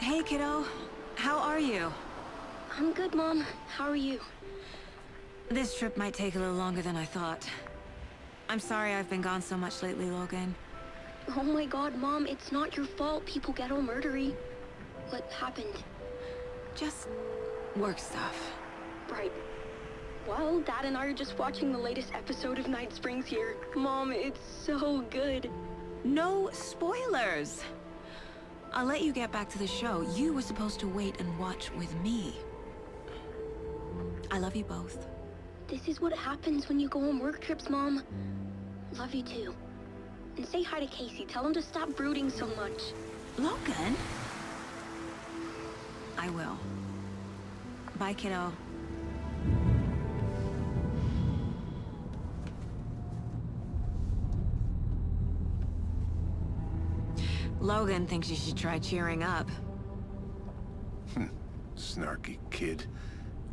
Hey, kiddo. How are you? I'm good, Mom. How are you? This trip might take a little longer than I thought. I'm sorry I've been gone so much lately, Logan. Oh my god, Mom, it's not your fault people get all murdery. What happened? Just work stuff. Right. Well, Dad and I are just watching the latest episode of Night Springs here. Mom, it's so good. No spoilers! I'll let you get back to the show. You were supposed to wait and watch with me. I love you both. This is what happens when you go on work trips, Mom. Love you too. And say hi to Casey. Tell him to stop brooding so much. Logan? I will. Bye, kiddo. Logan thinks you should try cheering up. Snarky kid.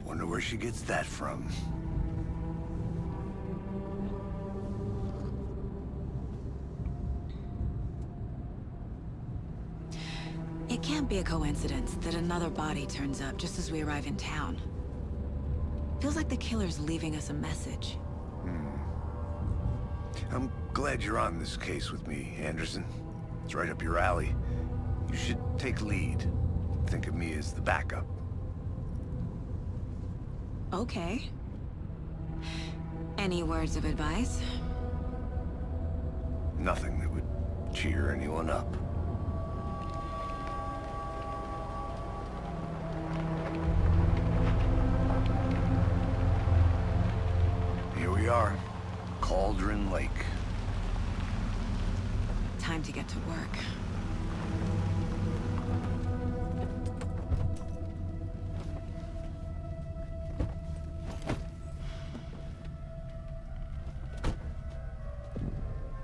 Wonder where she gets that from. It can't be a coincidence that another body turns up just as we arrive in town. Feels like the killer's leaving us a message. I'm glad you're on this case with me, Anderson. It's right up your alley. You should take lead. Think of me as the backup. Okay. Any words of advice? Nothing that would cheer anyone up. Here we are. Cauldron Lake. Time to get to work.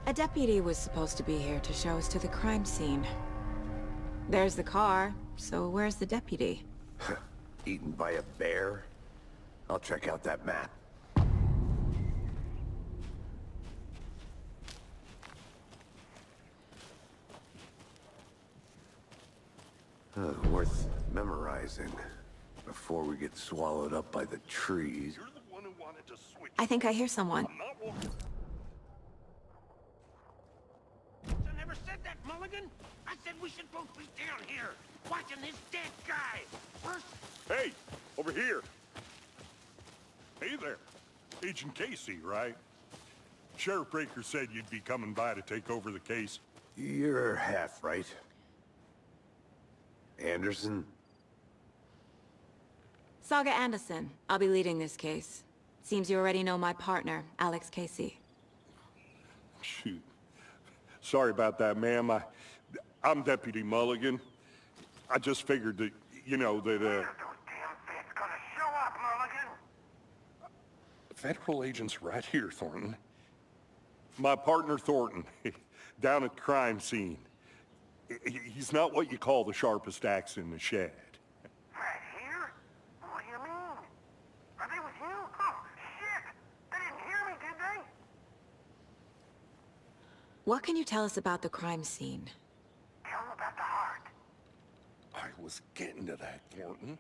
A deputy was supposed to be here to show us to the crime scene. There's the car, so where's the deputy? Eaten by a bear? I'll check out that map. Worth memorizing before we get swallowed up by the trees. You're the one who wanted to switch. I think I hear someone. I'm not walking. I never said that, Mulligan. I said we should both be down here, watching this dead guy. First... Hey, over here. Hey there. Agent Casey, right? Sheriff Breaker said you'd be coming by to take over the case. You're half right. Anderson? Saga Anderson. I'll be leading this case. Seems you already know my partner, Alex Casey. Shoot. Sorry about that, ma'am. I'm Deputy Mulligan. I just figured that, you know, that, Those damn feds gonna show up, Mulligan. Federal agent's right here, Thornton. My partner, Thornton, down at the crime scene. He's not what you call the sharpest axe in the shed. Right here? What do you mean? Are they with you? Oh, shit! They didn't hear me, did they? What can you tell us about the crime scene? Tell them about the heart. I was getting to that, Thornton.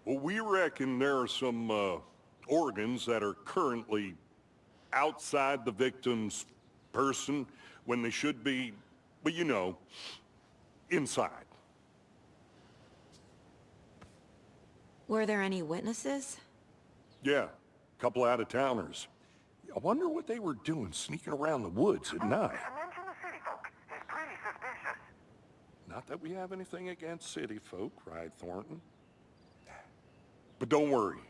Well, we reckon there are some organs that are currently outside the victim's person when they should be, well, you know, inside. Were there any witnesses? Yeah, a couple out-of-towners. I wonder what they were doing sneaking around the woods at night. Mention the city folk. It's pretty suspicious. Not that we have anything against city folk, right, Thornton? But don't worry.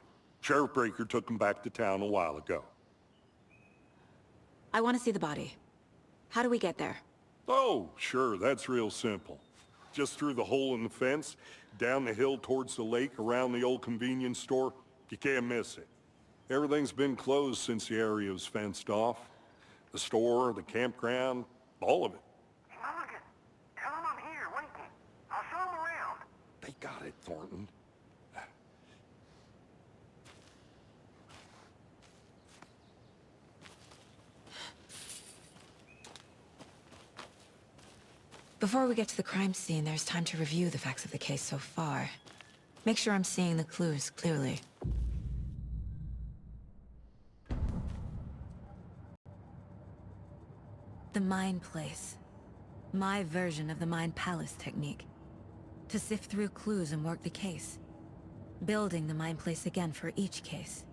Sheriff Breaker took him back to town a while ago. I want to see the body. How do we get there? Oh, sure, that's real simple. Just through the hole in the fence, down the hill towards the lake, around the old convenience store. You can't miss it. Everything's been closed since the area was fenced off. The store, the campground, all of it. Hey, Mulligan, tell them I'm here, waiting. I'll show them around. They got it, Thornton. Before we get to the crime scene, there's time to review the facts of the case so far. Make sure I'm seeing the clues clearly. The Mind Place. My version of the Mind Palace technique. To sift through clues and work the case. Building the Mind Place again for each case.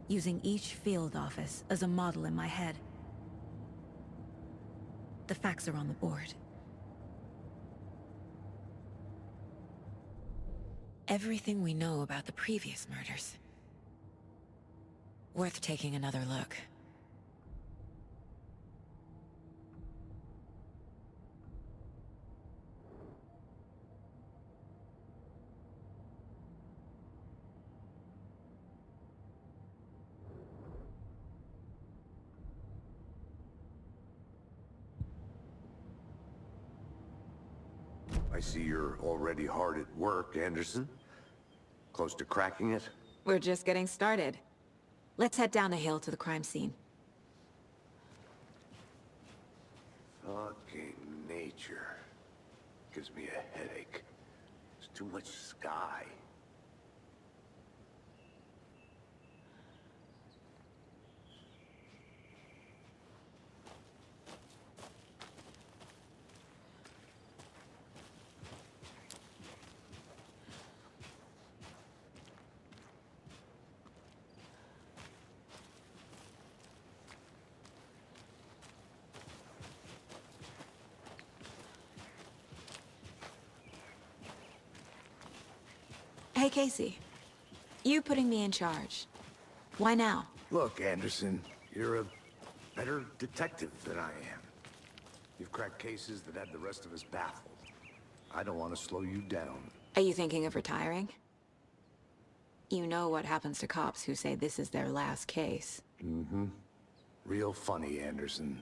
Using each field office as a model in my head. The facts are on the board. Everything we know about the previous murders. Worth taking another look. I see you're already hard at work, Anderson. Close to cracking it? We're just getting started. Let's head down the hill to the crime scene. Fucking nature. Gives me a headache. There's too much sky. Hey, Casey. You putting me in charge. Why now? Look, Anderson, you're a better detective than I am. You've cracked cases that had the rest of us baffled. I don't want to slow you down. Are you thinking of retiring? You know what happens to cops who say this is their last case. Mm-hmm. Real funny, Anderson.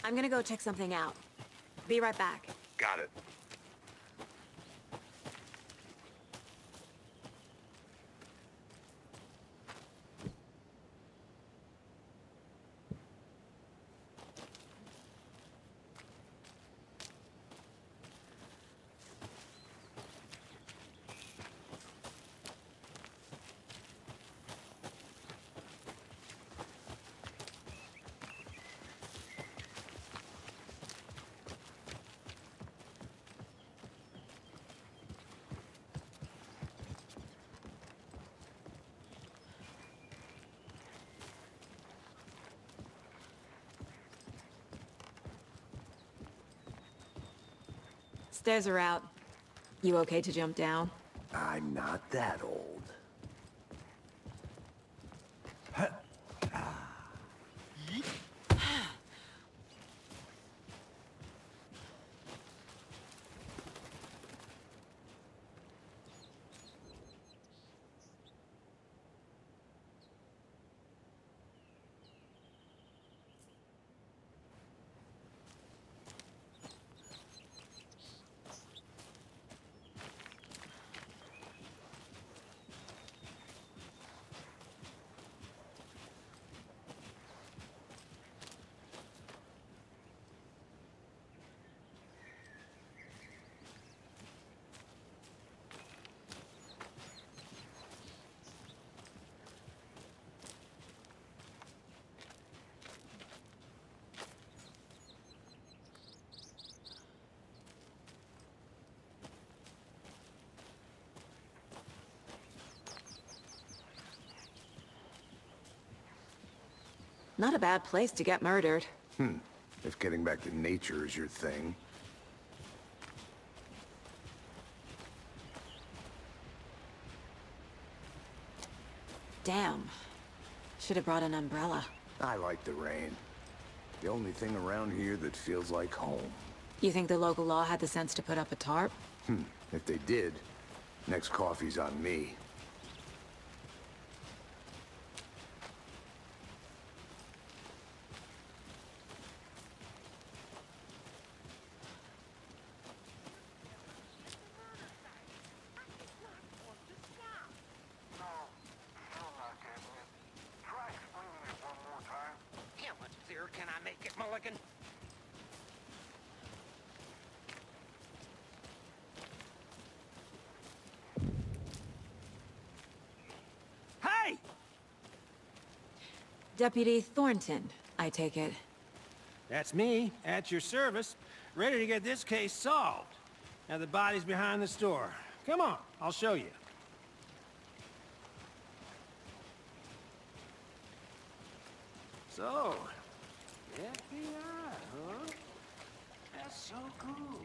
I'm gonna go check something out. Be right back. Got it. Stairs are out. You okay to jump down? I'm not that old. Not a bad place to get murdered. If getting back to nature is your thing. Damn. Should have brought an umbrella. I like the rain. The only thing around here that feels like home. You think the local law had the sense to put up a tarp? If they did, next coffee's on me. Deputy Thornton, I take it. That's me, at your service, ready to get this case solved. Now the body's behind the store. Come on, I'll show you. So, FBI, huh? That's so cool.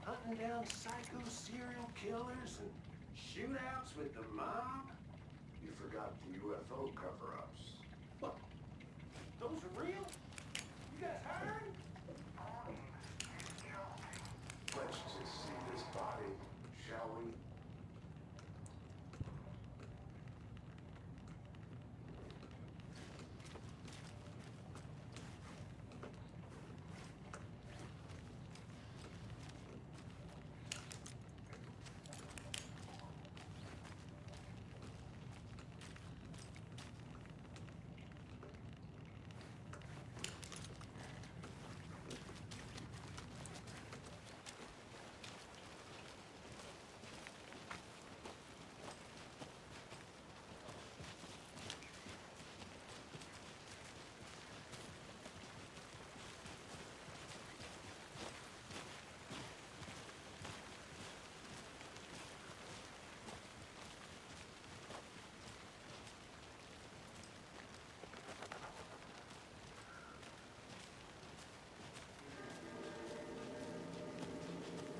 Hunting down psycho serial killers and shootouts with the mob? You forgot the UFO cover-ups. What? Those are real? You guys hired? Let's just see this body, shall we?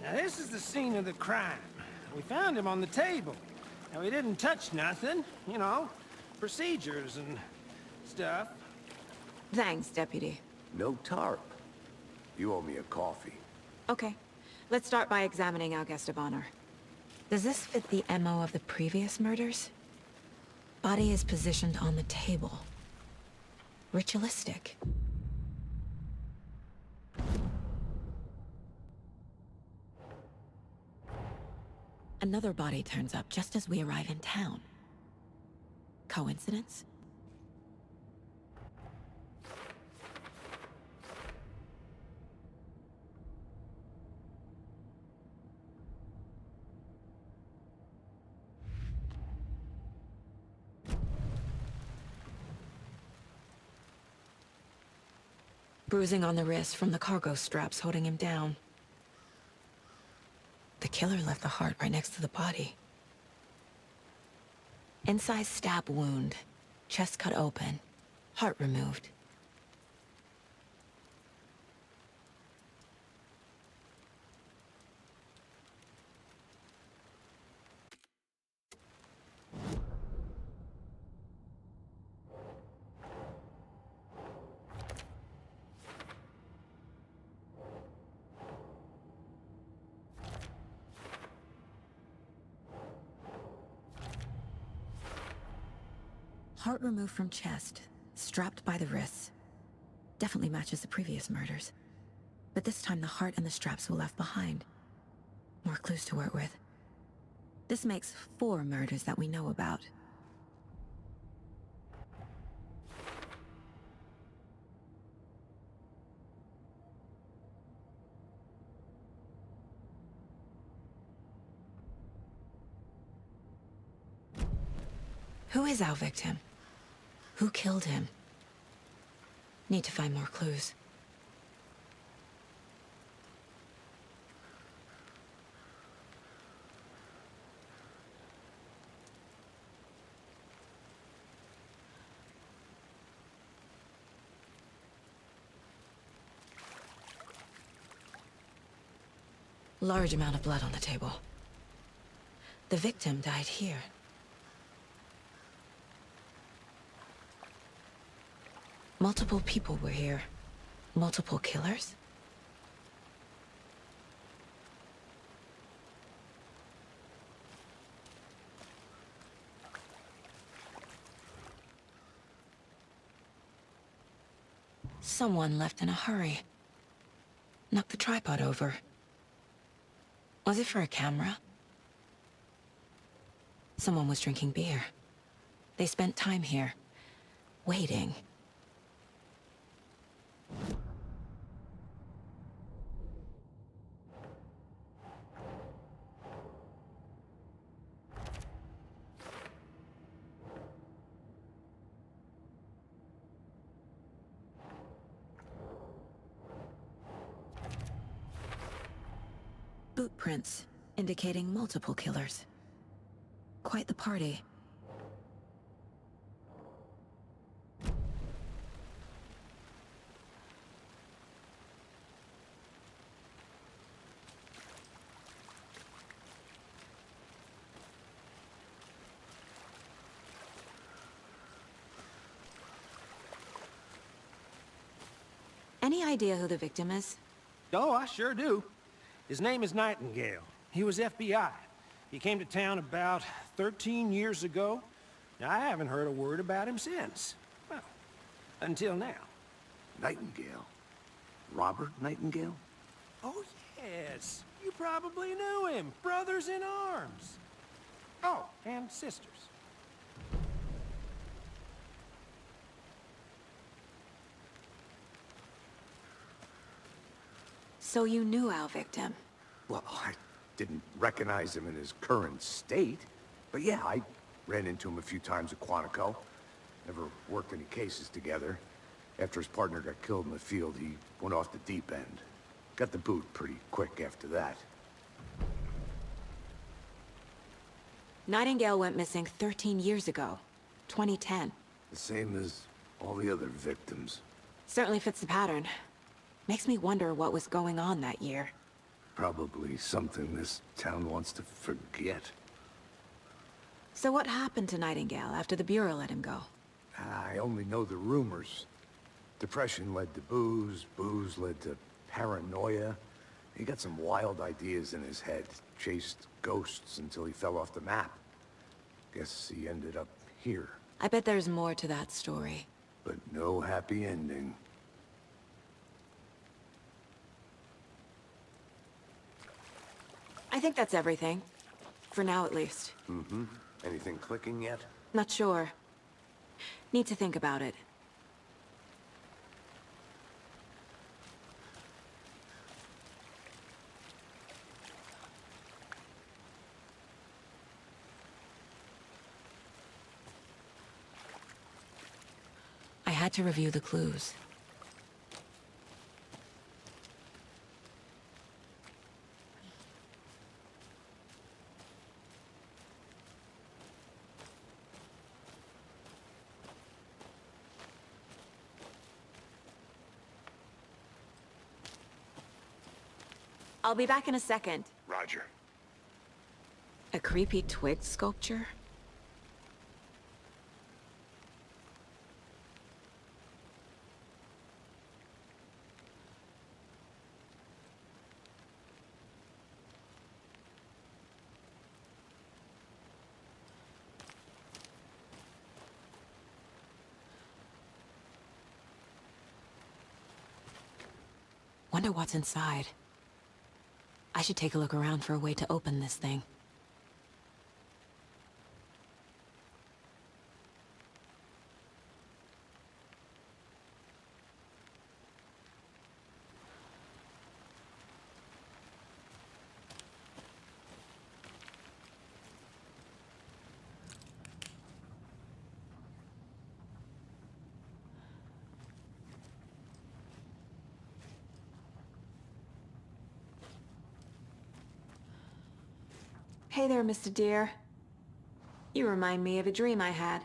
Now this is the scene of the crime. We found him on the table. Now we didn't touch nothing, you know, procedures and stuff. Thanks, Deputy. No tarp. You owe me a coffee. Okay. Let's start by examining our guest of honor. Does this fit the MO of the previous murders? Body is positioned on the table. Ritualistic. Another body turns up just as we arrive in town. Coincidence? Bruising on the wrist from the cargo straps holding him down. The killer left the heart right next to the body. Inside stab wound, chest cut open, heart removed. Heart removed from chest, strapped by the wrists. Definitely matches the previous murders. But this time the heart and the straps were left behind. More clues to work with. This makes 4 murders that we know about. Who is our victim? Who killed him? Need to find more clues. Large amount of blood on the table. The victim died here. Multiple people were here. Multiple killers? Someone left in a hurry. Knocked the tripod over. Was it for a camera? Someone was drinking beer. They spent time here, waiting. boot prints, indicating multiple killers. Quite the party. Any idea who the victim is? Oh, I sure do. His name is Nightingale. He was FBI. He came to town about 13 years ago. I haven't heard a word about him since. Well, until now. Nightingale? Robert Nightingale? Oh, yes. You probably knew him. Brothers in arms. Oh, and sisters. So you knew our victim? Well, I didn't recognize him in his current state. But yeah, I ran into him a few times at Quantico. Never worked any cases together. After his partner got killed in the field, he went off the deep end. Got the boot pretty quick after that. Nightingale went missing 13 years ago. 2010. The same as all the other victims. Certainly fits the pattern. Makes me wonder what was going on that year. Probably something this town wants to forget. So what happened to Nightingale after the Bureau let him go? I only know the rumors. Depression led to booze, booze led to paranoia. He got some wild ideas in his head, chased ghosts until he fell off the map. Guess he ended up here, I bet there's more to that story. but no happy ending. I think that's everything. For now, at least. Anything clicking yet? Not sure. Need to think about it. I had to review the clues. I'll be back in a second. Roger. A creepy twig sculpture? Wonder what's inside. I should take a look around for a way to open this thing. Hey there, Mr. Deer. You remind me of a dream I had.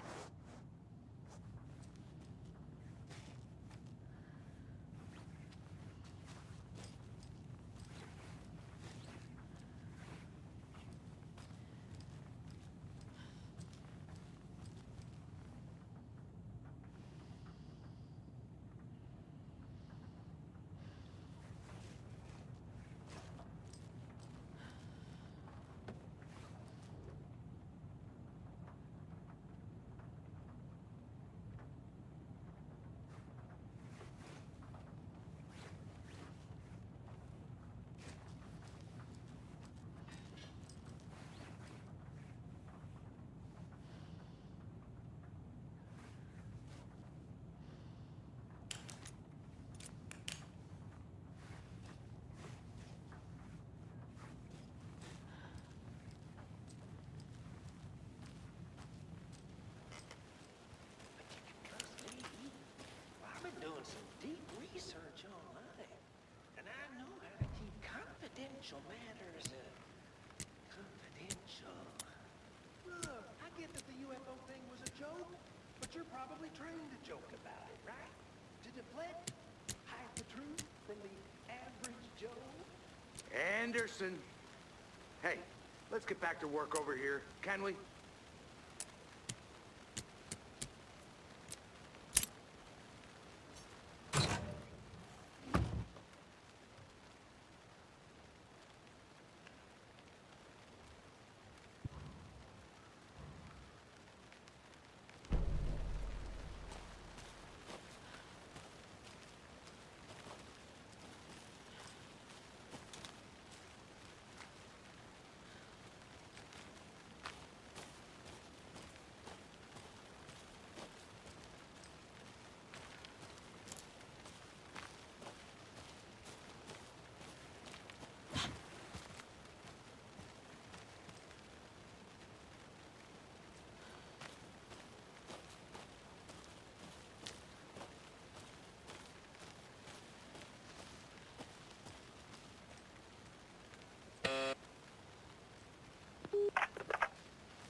I've been doing some deep research online, and I know how to keep confidential matters probably trained to joke about it, right? To deflect, hide the truth from the average Joe. Anderson. Hey, let's get back to work over here, can we?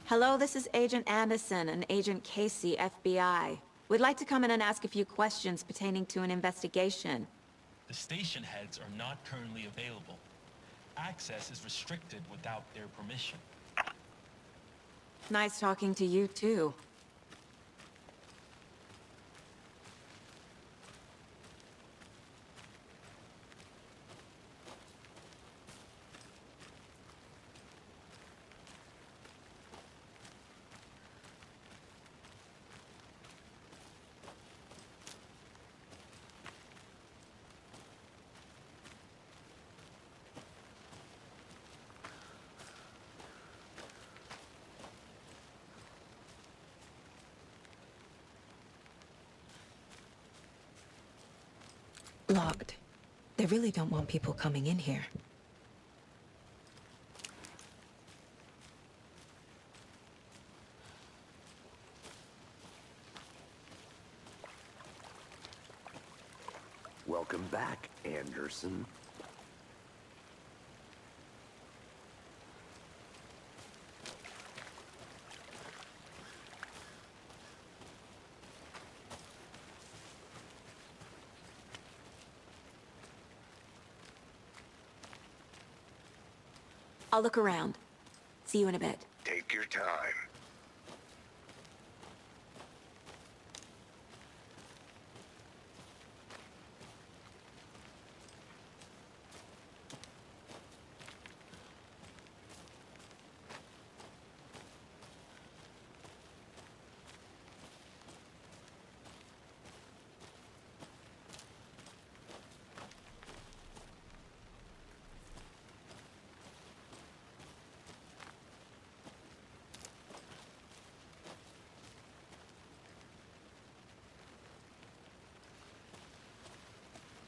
Hello, this is Agent Anderson and Agent Casey, FBI. We'd like to come in and ask a few questions pertaining to an investigation. The station heads are not currently available. Access is restricted without their permission. Nice talking to you, too. Locked. They really don't want people coming in here. Welcome back, Anderson. I'll look around. See you in a bit. Take your time.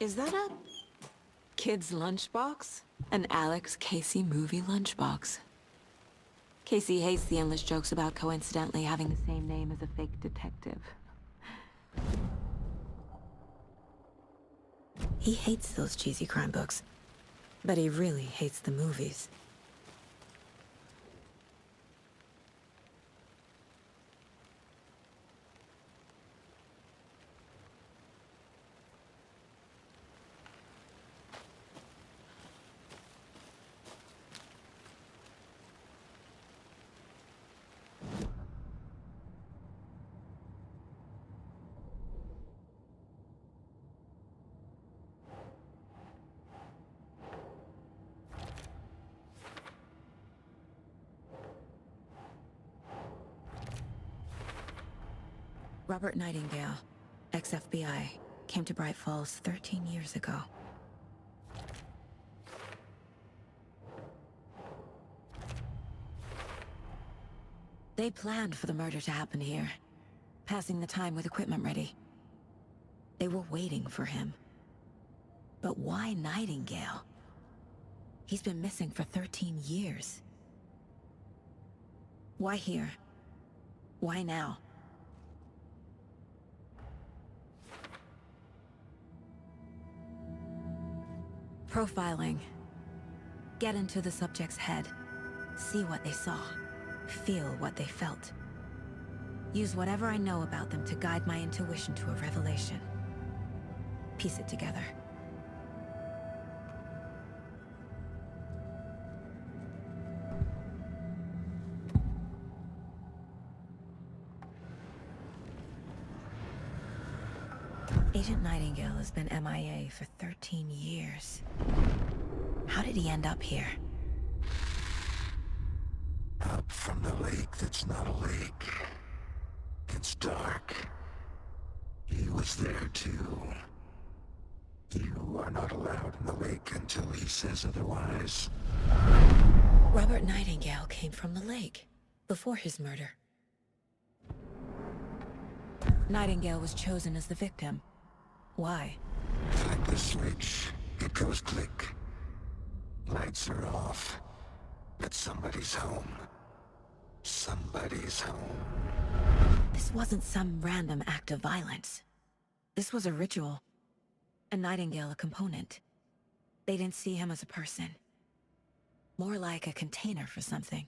Is that a kid's lunchbox? An Alex Casey movie lunchbox. Casey hates the endless jokes about coincidentally having the same name as a fake detective. He hates those cheesy crime books, but he really hates the movies. Robert Nightingale, ex-FBI, came to Bright Falls 13 years ago. They planned for the murder to happen here, passing the time with equipment ready. They were waiting for him. But why Nightingale? He's been missing for 13 years. Why here? Why now? Profiling. Get into the subject's head. See what they saw. Feel what they felt. Use whatever I know about them to guide my intuition to a revelation. Piece it together. Agent Nightingale has been MIA for 13 years. How did he end up here? Up from the lake that's not a lake. It's dark. He was there too. You are not allowed in the lake until he says otherwise. Robert Nightingale came from the lake, before his murder. Nightingale was chosen as the victim. Why? Flip the switch. It goes click. Lights are off. But somebody's home. Somebody's home. This wasn't some random act of violence. This was a ritual. And Nightingale a component. They didn't see him as a person. More like a container for something.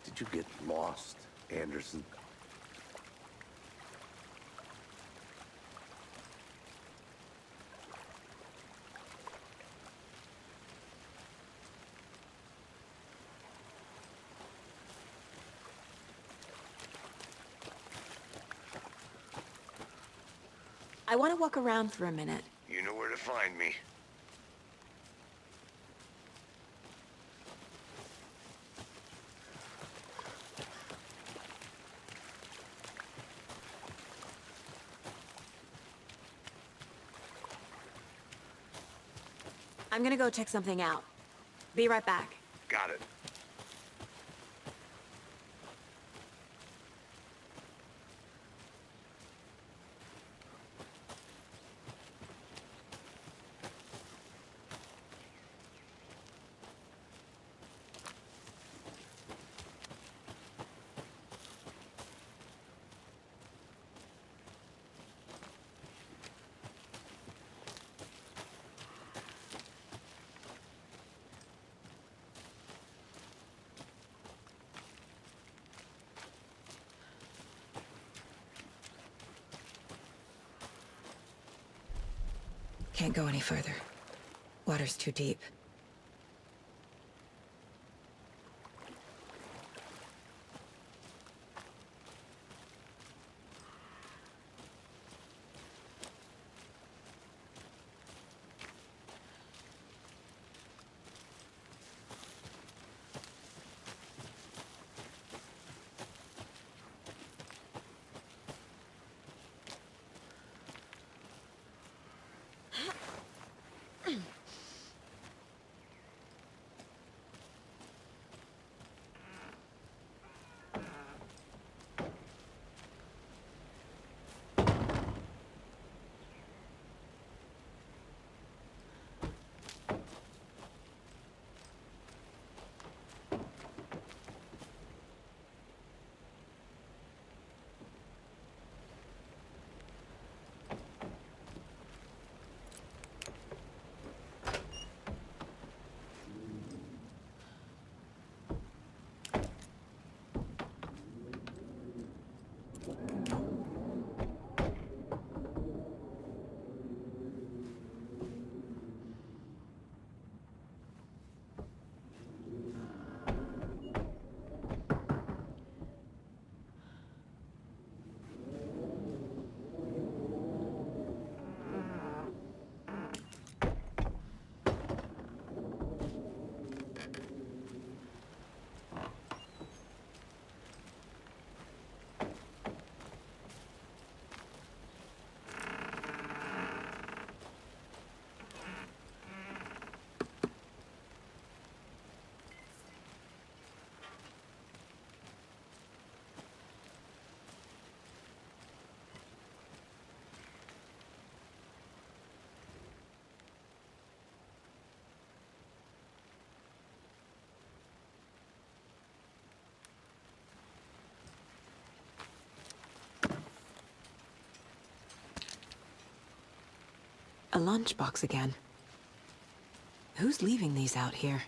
Did you get lost, Anderson? I want to walk around for a minute. You know where to find me. I'm gonna go check something out. Be right back. Got it. Can't go any further. Water's too deep. A lunchbox again. Who's leaving these out here?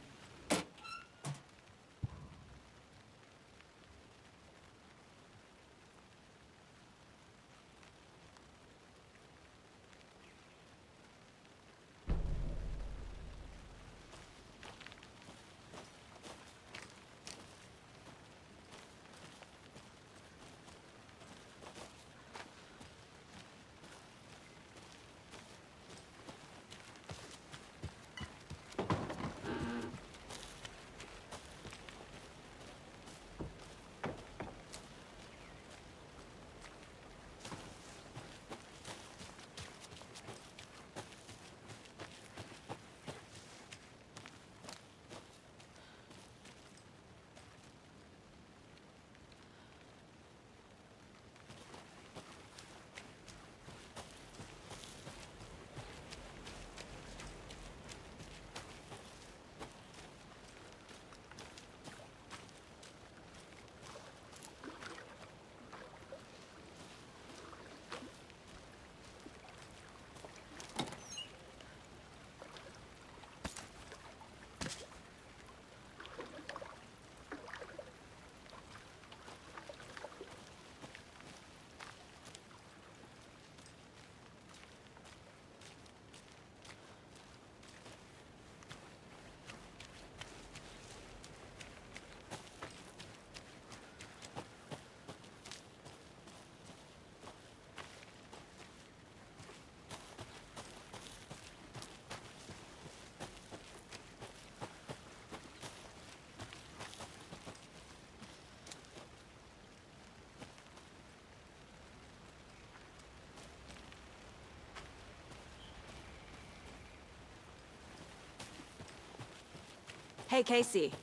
Hey, Casey.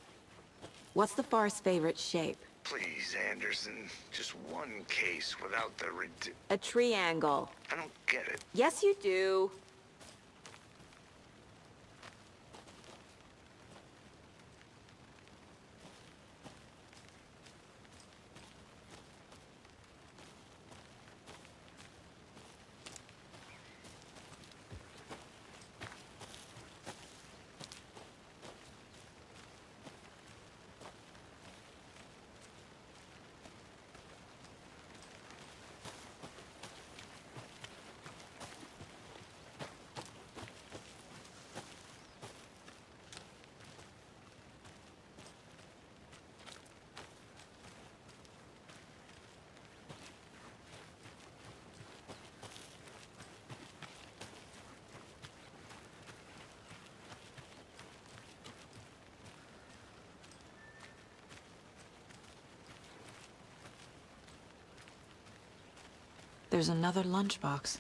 What's the far's favorite shape? Please, Anderson. Just one case without the A triangle. I don't get it. Yes, you do. There's another lunchbox.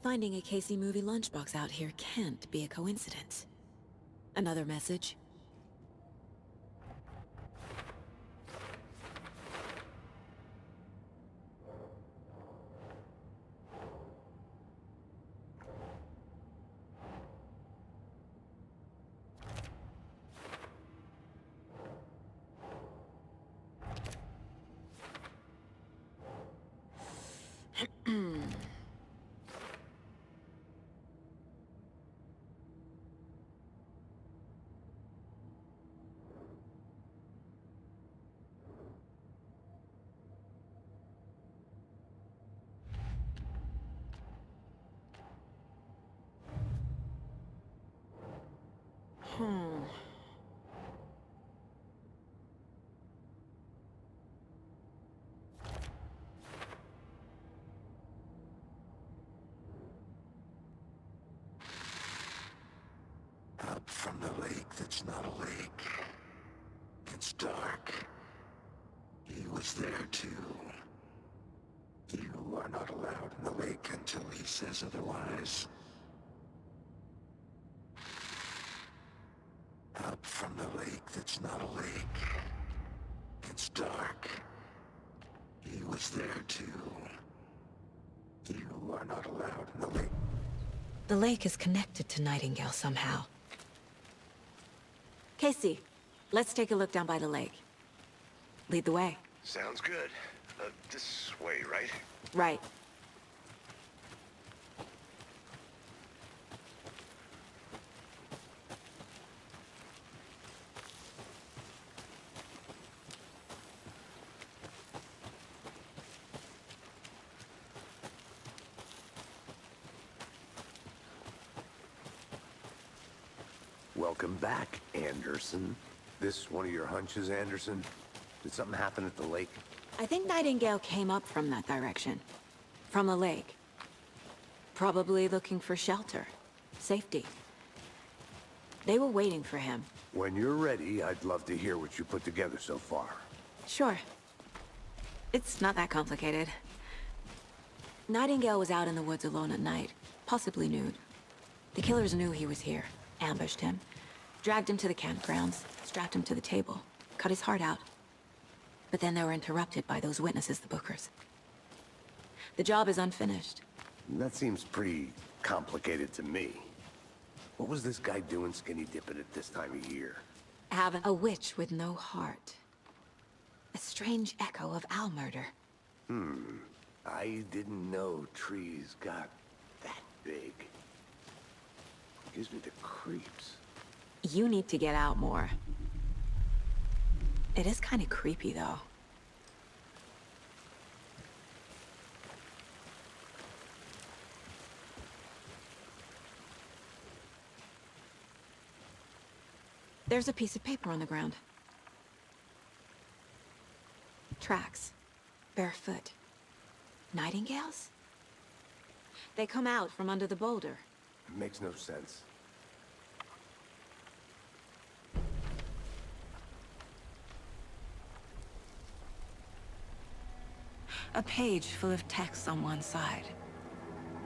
Finding a Casey movie lunchbox out here can't be a coincidence. Another message? was there too. You are not allowed in the lake until he says otherwise. Up from the lake that's not a lake. It's dark. He was there too. You are not allowed in the lake. The lake is connected to Nightingale somehow. Casey, let's take a look down by the lake. Lead the way. Sounds good. This way, right? Right. Welcome back, Anderson. This one of your hunches, Anderson? Did something happen at the lake? I think Nightingale came up from that direction. From the lake. Probably looking for shelter. Safety. They were waiting for him. When you're ready, I'd love to hear what you put together so far. Sure. It's not that complicated. Nightingale was out in the woods alone at night, possibly nude. The killers knew he was here, ambushed him, dragged him to the campgrounds, strapped him to the table, cut his heart out. But then they were interrupted by those witnesses, the Bookers. The job is unfinished. That seems pretty complicated to me. What was this guy doing skinny dipping at this time of year? Having a witch with no heart. A strange echo of owl murder. I didn't know trees got that big. Gives me the creeps. You need to get out more. It is kind of creepy, though. There's a piece of paper on the ground. Tracks. Barefoot. Nightingales? They come out from under the boulder. Makes no sense. A page full of text on one side.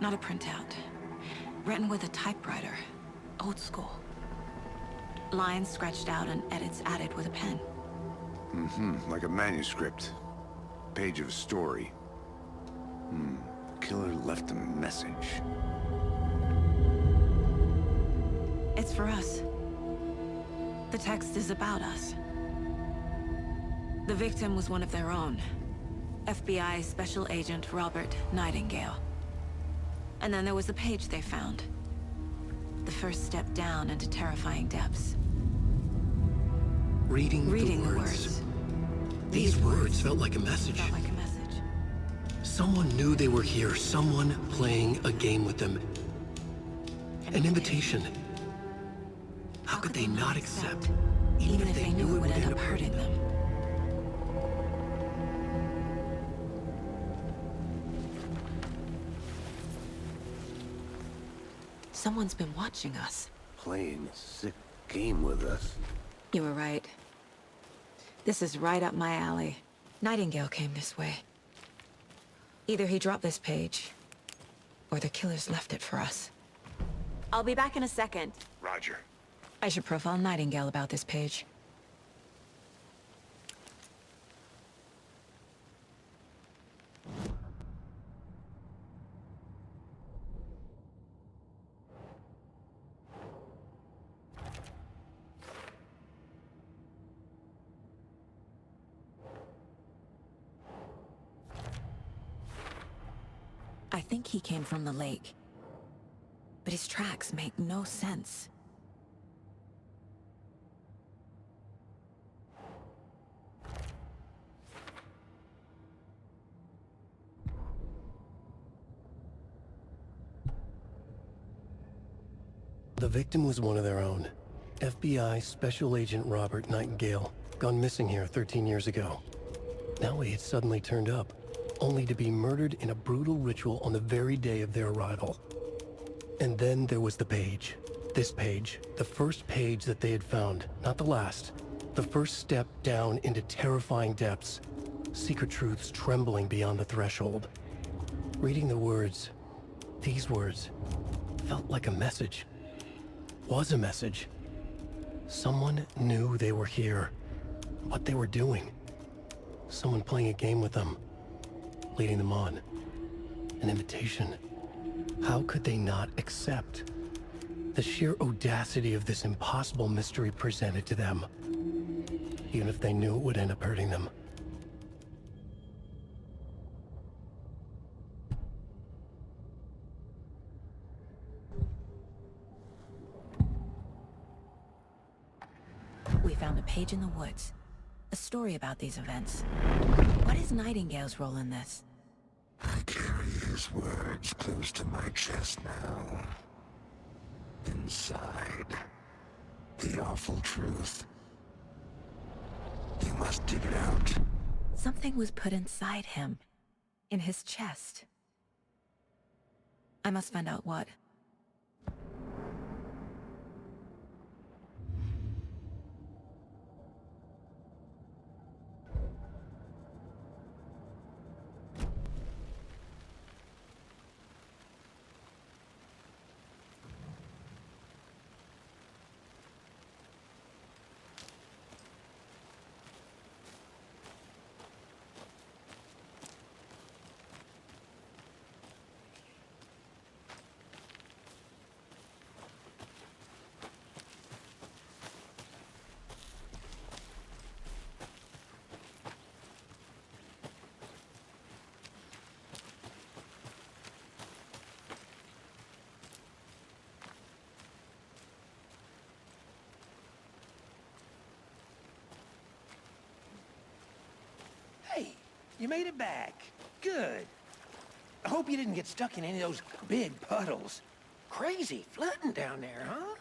Not a printout. Written with a typewriter. Old school. Lines scratched out and edits added with a pen. Like a manuscript. Page of a story. Killer left a message. It's for us. The text is about us. The victim was one of their own. FBI Special Agent Robert Nightingale. And then there was the page they found. The first step down into terrifying depths. Reading the words. words. These words felt like a message. Felt like a message. Someone knew they were here, someone playing a game with them. An invitation. How could they not accept, even if they knew it would end up hurting them? Someone's been watching us. Playing a sick game with us. You were right. This is right up my alley. Nightingale came this way. Either he dropped this page, or the killers left it for us. I'll be back in a second. Roger. I should profile Nightingale about this page. I think he came from the lake. But his tracks make no sense. The victim was one of their own. FBI Special Agent Robert Nightingale, gone missing here 13 years ago. Now he had suddenly turned up, only to be murdered in a brutal ritual on the very day of their arrival. And then there was the page. This page, the first page that they had found, not the last. The first step down into terrifying depths. secret truths trembling beyond the threshold. Reading the words, these words, felt like a message. Was a message. Someone knew they were here, what they were doing. Someone playing a game with them, leading them on. An invitation. How could they not accept? The sheer audacity of this impossible mystery presented to them, even if they knew it would end up hurting them. We found a page in the woods. A story about these events. What is Nightingale's role in this? I carry his words close to my chest now. Inside, the awful truth. You must dig it out. Something was put inside him. In his chest. I must find out what. Hey, you made it back. Good. I hope you didn't get stuck in any of those big puddles. Crazy flooding down there, huh?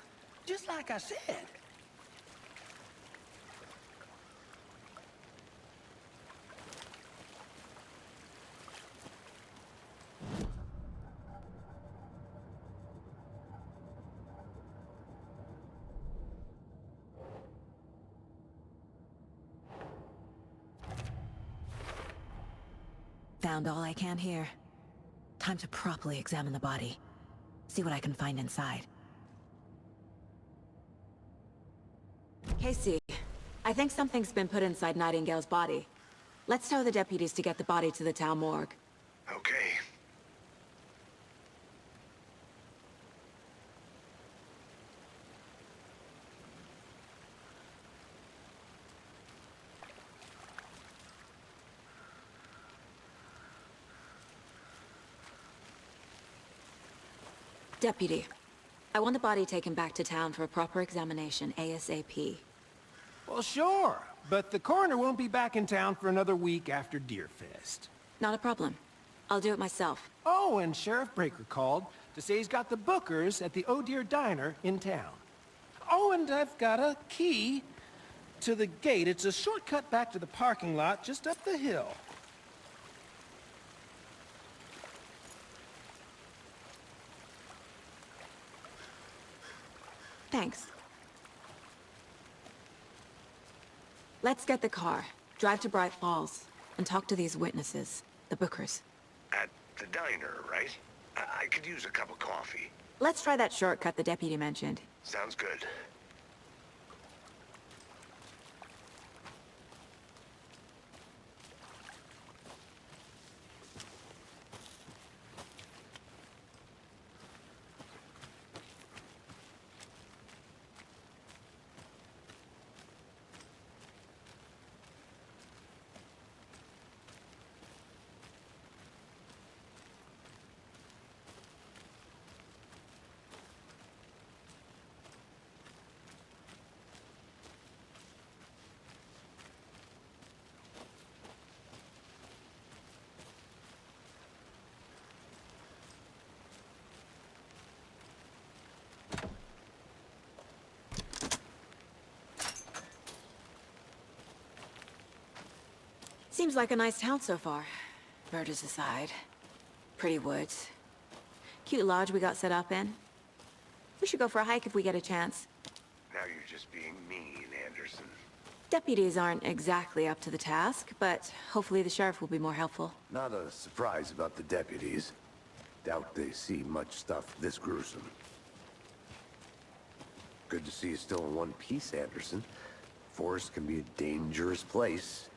Just like I said. Found all I can here. Time to properly examine the body. See what I can find inside. Casey, I think something's been put inside Nightingale's body. Let's tell the deputies to get the body to the town morgue. Okay. Deputy, I want the body taken back to town for a proper examination ASAP. Well, sure, but the coroner won't be back in town for another week after Deerfest. Not a problem. I'll do it myself. Oh, and Sheriff Breaker called to say he's got the Bookers at the Oh Deer Diner in town. Oh, and I've got a key to the gate. It's a shortcut back to the parking lot just up the hill. Thanks. Let's get the car, drive to Bright Falls, and talk to these witnesses, the Bookers. At the diner, right? I could use a cup of coffee. Let's try that shortcut the deputy mentioned. Sounds good. Seems like a nice town so far. Murders aside. Pretty woods. Cute lodge we got set up in. We should go for a hike if we get a chance. Now you're just being mean, Anderson. Deputies aren't exactly up to the task, but hopefully the sheriff will be more helpful. Not a surprise about the deputies. Doubt they see much stuff this gruesome. Good to see you still in one piece, Anderson. Forest can be a dangerous place.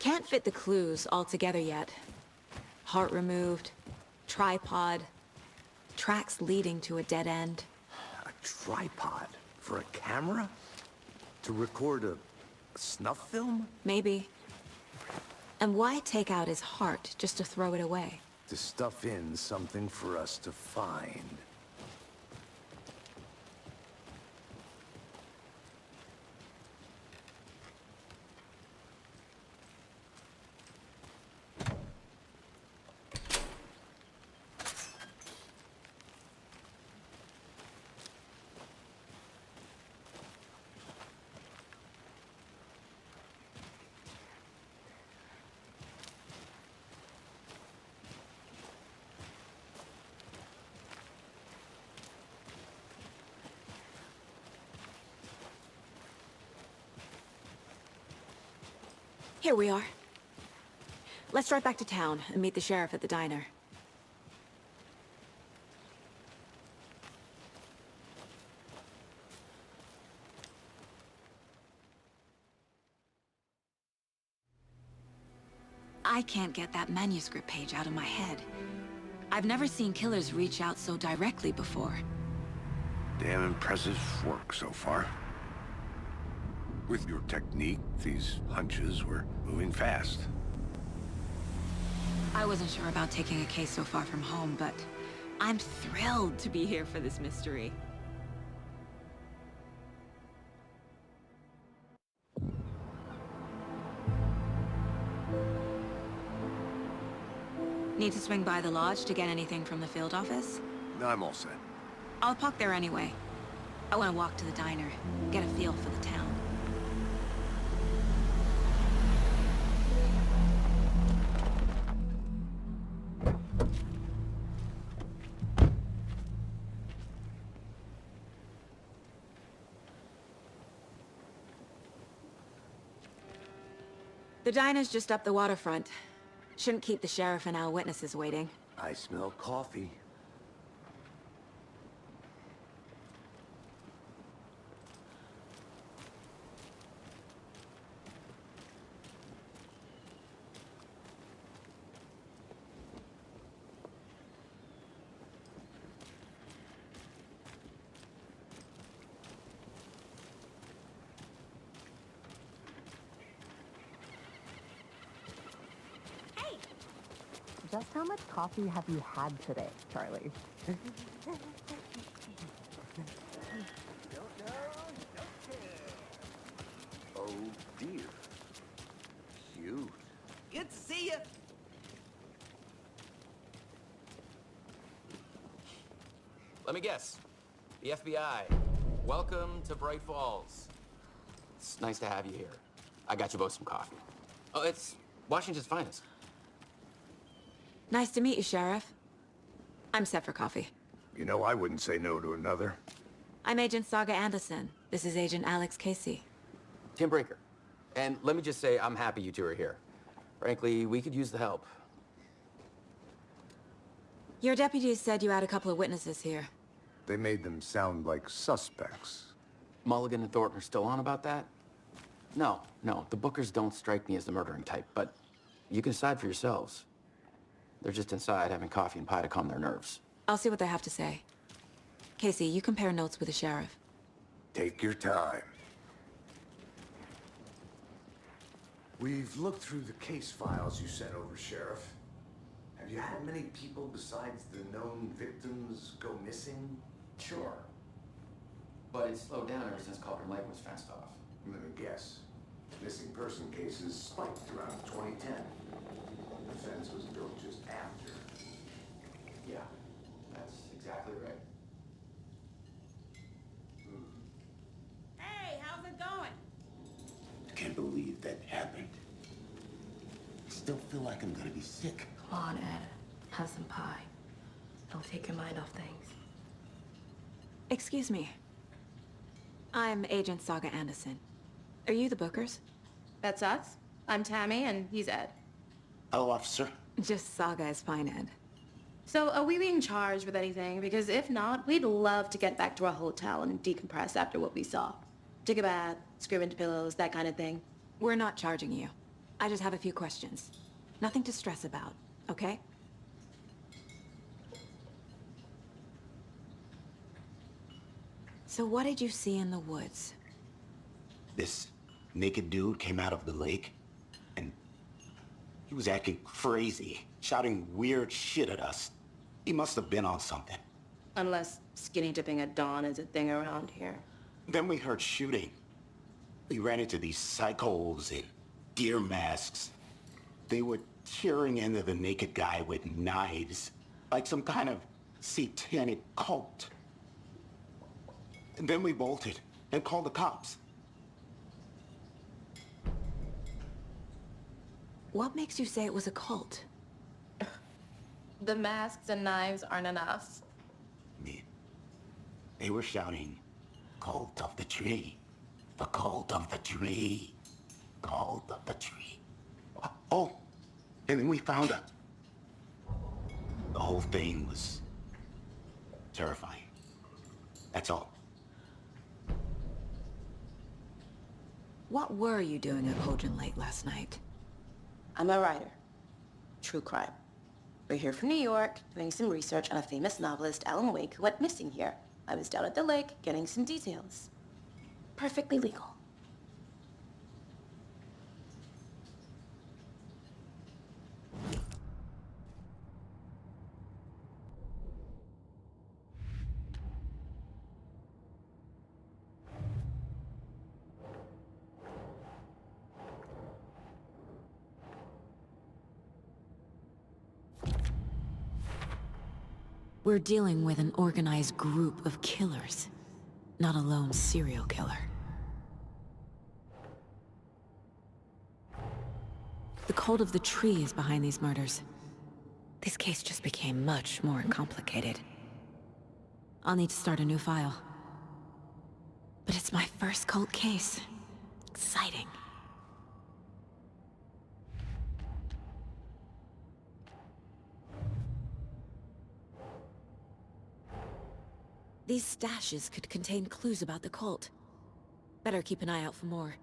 Can't fit the clues all together yet. Heart removed, tripod, tracks leading to a dead end. A tripod? For a camera? To record a snuff film? Maybe. And why take out his heart just to throw it away? To stuff in something for us to find. Here we are. Let's drive back to town and meet the sheriff at the diner. I can't get that manuscript page out of my head. I've never seen killers reach out so directly before. Damn impressive work so far. With your technique, these hunches were moving fast. I wasn't sure about taking a case so far from home, but I'm thrilled to be here for this mystery. Need to swing by the lodge to get anything from the field office? I'm all set. I'll park there anyway. I want to walk to the diner, get a feel for the town. The diner's just up the waterfront. Shouldn't keep the sheriff and our witnesses waiting. I smell coffee. Just how much coffee have you had today, Charlie? Oh dear. Cute. Good to see you. Let me guess. The FBI. Welcome to Bright Falls. It's nice to have you here. I got you both some coffee. Oh, it's Washington's finest. Nice to meet you, Sheriff. I'm set for coffee. You know, I wouldn't say no to another. I'm Agent Saga Anderson. This is Agent Alex Casey. Tim Breaker. And let me just say, I'm happy you two are here. Frankly, we could use the help. Your deputies said you had a couple of witnesses here. They made them sound like suspects. Mulligan and Thornton are still on about that? No, the Bookers don't strike me as the murdering type, but you can decide for yourselves. They're just inside having coffee and pie to calm their nerves. I'll see what they have to say. Casey, you compare notes with the sheriff. Take your time. We've looked through the case files you sent over, Sheriff. Have you had many people besides the known victims go missing? Sure. But it's slowed down ever since Cauldron Lake was fenced off. Let me guess. Missing person cases spiked around 2010. The fence was built just after. Yeah, that's exactly right. Hey, how's it going? I can't believe that happened. I still feel like I'm gonna be sick. Come on, Ed. Have some pie. It'll take your mind off things. Excuse me. I'm Agent Saga Anderson. Are you the Bookers? That's us. I'm Tammy, and he's Ed. Hello, officer. Just Saga is fine, Ed. So, are we being charged with anything? Because if not, we'd love to get back to our hotel and decompress after what we saw. Take a bath, scream into pillows, that kind of thing. We're not charging you. I just have a few questions. Nothing to stress about, okay? So what did you see in the woods? This naked dude came out of the lake, and he was acting crazy, shouting weird shit at us. He must have been on something. Unless skinny dipping at dawn is a thing around here. Then we heard shooting. We ran into these psychos in deer masks. They were tearing into the naked guy with knives, like some kind of satanic cult. And then we bolted and called the cops. What makes you say it was a cult? The masks and knives aren't enough. They were shouting, "Cult of the tree, the cult of the tree, cult of the tree." Oh, and then we found out. The whole thing was terrifying. That's all. What were you doing at Cauldron Lake last night? I'm a writer. True crime. We're here from New York, doing some research on a famous novelist, Alan Wake, who went missing here. I was down at the lake, getting some details. Perfectly legal. We're dealing with an organized group of killers, not a lone serial killer. The cult of the tree is behind these murders. This case just became much more complicated. I'll need to start a new file. But it's my first cult case. Exciting. These stashes could contain clues about the cult. Better keep an eye out for more.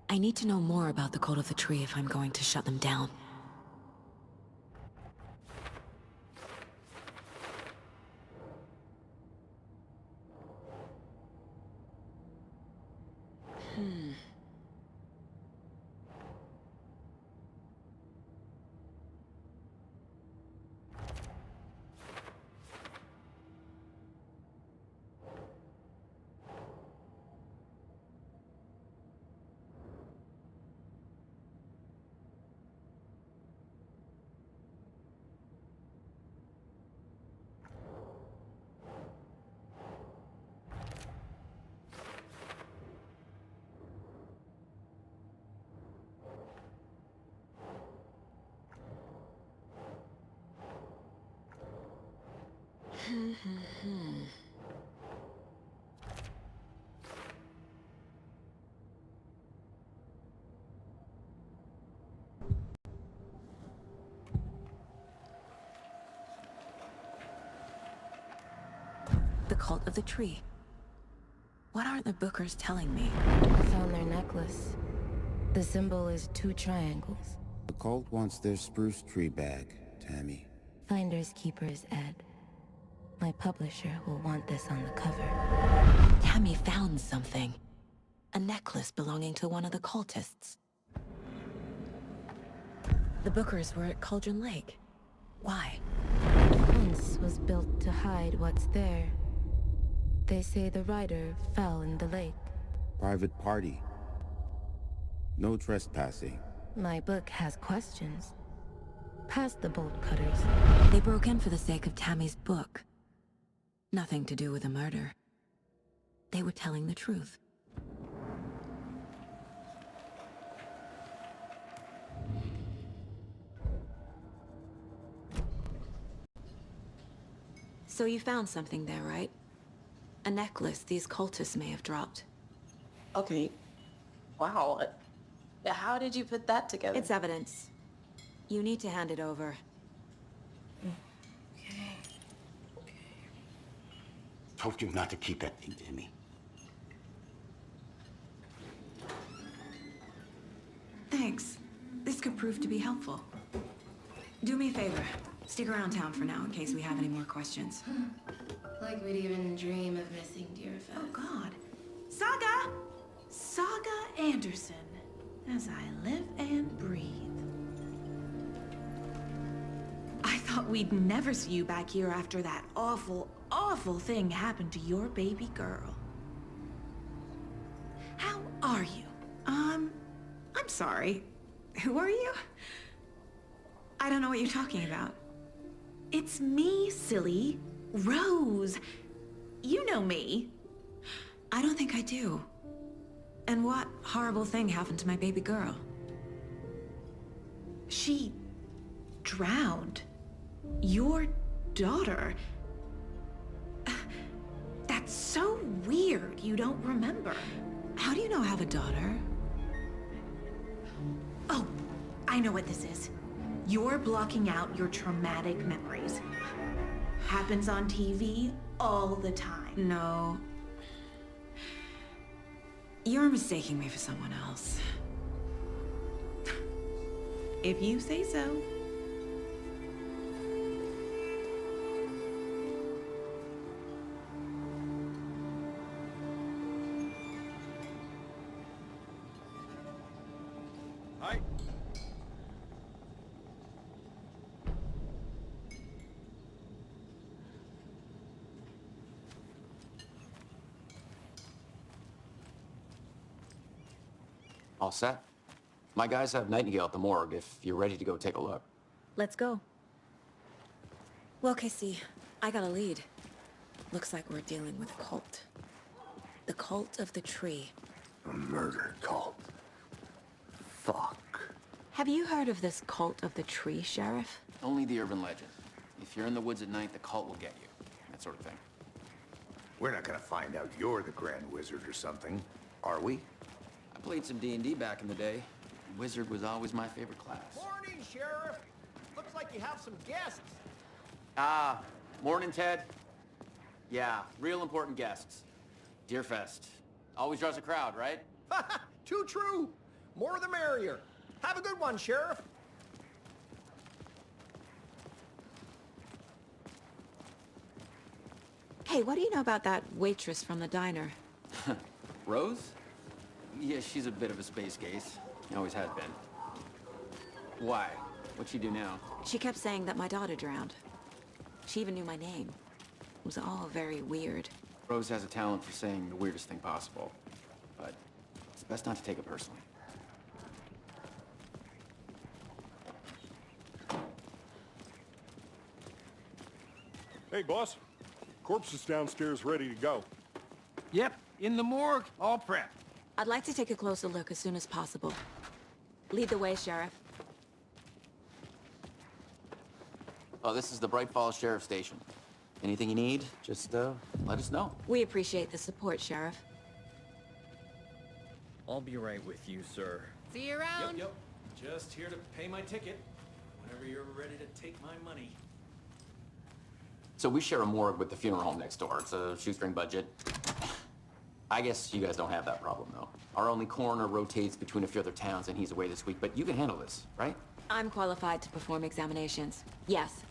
I need to know more about the cult of the tree if I'm going to shut them down. The cult of the tree. What aren't the Bookers telling me? Found their necklace. The symbol is 2 triangles. The cult wants their spruce tree back, Tammy. Finders Keepers, Ed. My publisher will want this on the cover. Tammy found something. A necklace belonging to one of the cultists. The Bookers were at Cauldron Lake. Why? Once was built to hide what's there. They say the rider fell in the lake. Private party. No trespassing. My book has questions. Past the bolt cutters. They broke in for the sake of Tammy's book. Nothing to do with a murder. They were telling the truth. So you found something there, right? A necklace these cultists may have dropped. Okay. Wow. How did you put that together? It's evidence. You need to hand it over. Told you not to keep that thing, Tammy. Thanks. This could prove to be helpful. Do me a favor. Stick around town for now in case we have any more questions. Like we'd even dream of missing Deerfest. Oh, God. Saga! Saga Anderson. As I live and breathe. I thought we'd never see you back here after that awful, awful thing happened to your baby girl. How are you? I'm sorry. Who are you? I don't know what you're talking about. It's me, silly. Rose. You know me. I don't think I do. And what horrible thing happened to my baby girl? She drowned. Your daughter. That's so weird you don't remember. How do you know I have a daughter? Oh, I know what this is. You're blocking out your traumatic memories. Happens on TV all the time. No. You're mistaking me for someone else. If you say so. Hi. All set? My guys have Nightingale at the morgue if you're ready to go take a look. Let's go. Well, Casey, I got a lead. Looks like we're dealing with a cult. The Cult of the Tree. A murder cult. Fuck. Have you heard of this Cult of the Tree, Sheriff? Only the urban legend. If you're in the woods at night, the cult will get you. That sort of thing. We're not gonna find out you're the Grand Wizard or something, are we? I played some D&D back in the day. Wizard was always my favorite class. Morning, Sheriff. Looks like you have some guests. Morning, Ted. Yeah, real important guests. Deerfest. Always draws a crowd, right? Too true. More the merrier. Have a good one, Sheriff. Hey, what do you know about that waitress from the diner? Rose? Yeah, she's a bit of a space case. Always has been. Why? What'd she do now? She kept saying that my daughter drowned. She even knew my name. It was all very weird. Rose has a talent for saying the weirdest thing possible. But it's best not to take it personally. Hey, boss. Corpse is downstairs ready to go. Yep, in the morgue, all prepped. I'd like to take a closer look as soon as possible. Lead the way, Sheriff. Oh, this is the Bright Falls Sheriff Station. Anything you need, just let us know. We appreciate the support, Sheriff. I'll be right with you, sir. See you around. Yep. Just here to pay my ticket. Whenever you're ready to take my money. So we share a morgue with the funeral home next door. It's a shoestring budget. I guess you guys don't have that problem, though. Our only coroner rotates between a few other towns, and he's away this week, but you can handle this, right? I'm qualified to perform examinations. Yes.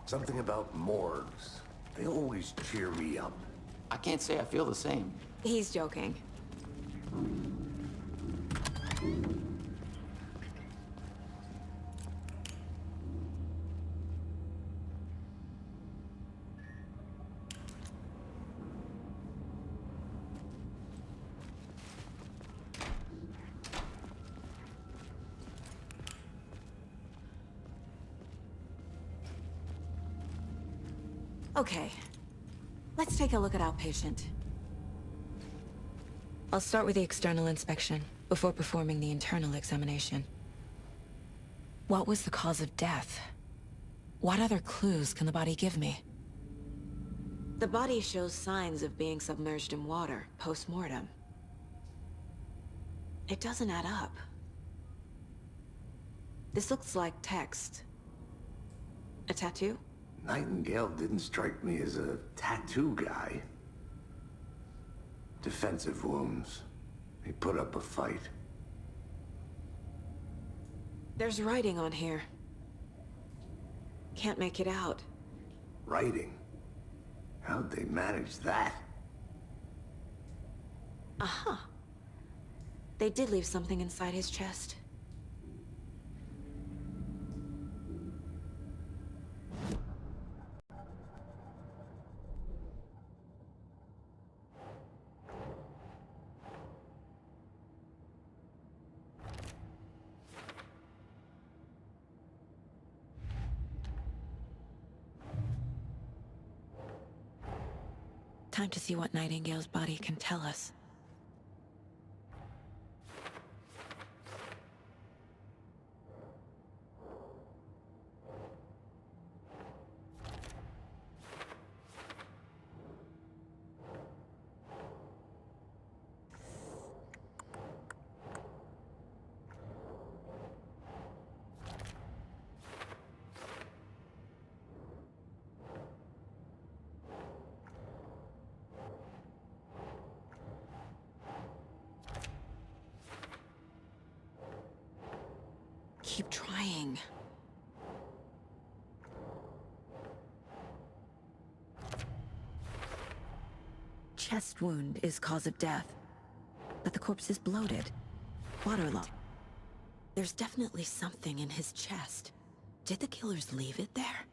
Something about morgues. They always cheer me up. I can't say I feel the same. He's joking. Okay, let's take a look at our patient. I'll start with the external inspection before performing the internal examination. What was the cause of death? What other clues can the body give me? The body shows signs of being submerged in water post-mortem. It doesn't add up. This looks like text. A tattoo? Nightingale didn't strike me as a tattoo guy. Defensive wounds. He put up a fight. There's writing on here. Can't make it out. Writing? How'd they manage that? Uh-huh. They did leave something inside his chest. Time to see what Nightingale's body can tell us. Keep trying. Chest wound is cause of death, but the corpse is bloated, waterlogged. There's definitely something in his chest. Did the killers leave it there?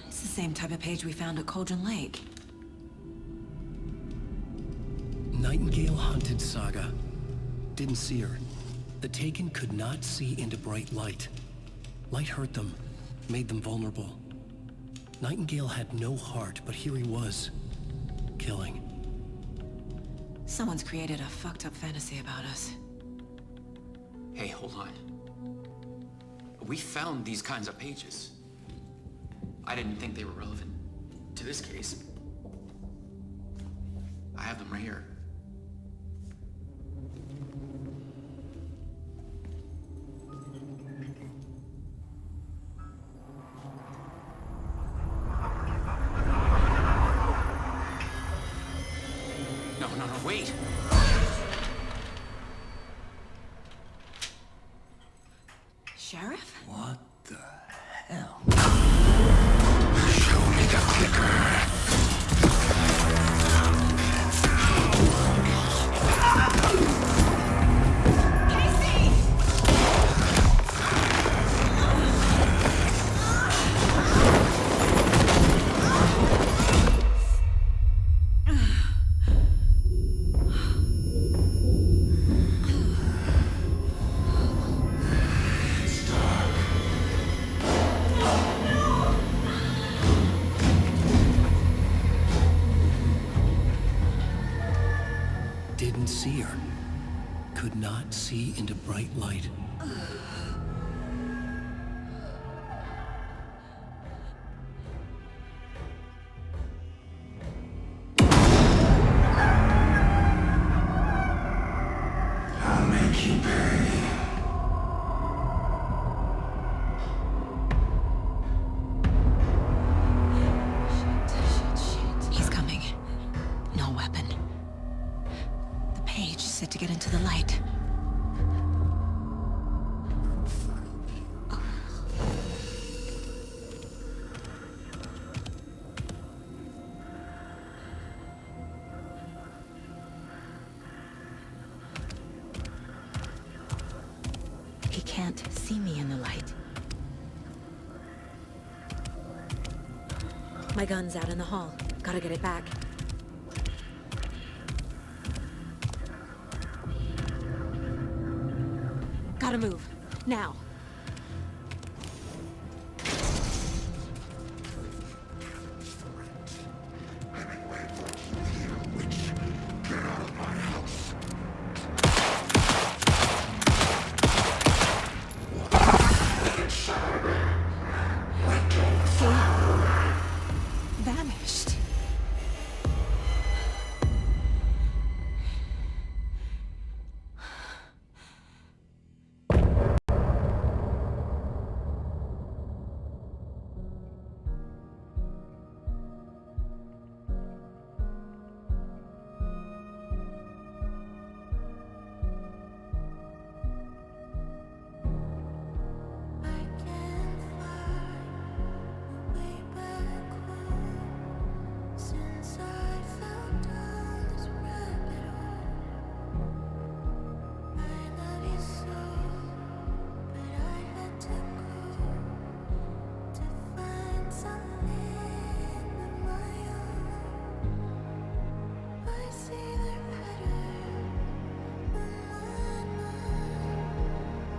It's the same type of page we found at Cauldron Lake. Nightingale hunted Saga. Didn't see her. The Taken could not see into bright light. Light hurt them, made them vulnerable. Nightingale had no heart, but here he was, killing. Someone's created a fucked up fantasy about us. Hey, hold on. We found these kinds of pages. I didn't think they were relevant to this case. I have them right here. No, wait! Sheriff? What the hell? Show me the clicker. It's dark. see her. Could not see into bright light. I'll make you pay. He's coming. No weapon. The page said to get into the light. He can't see me in the light. My gun's out in the hall. Gotta get it back. Gotta move. Now.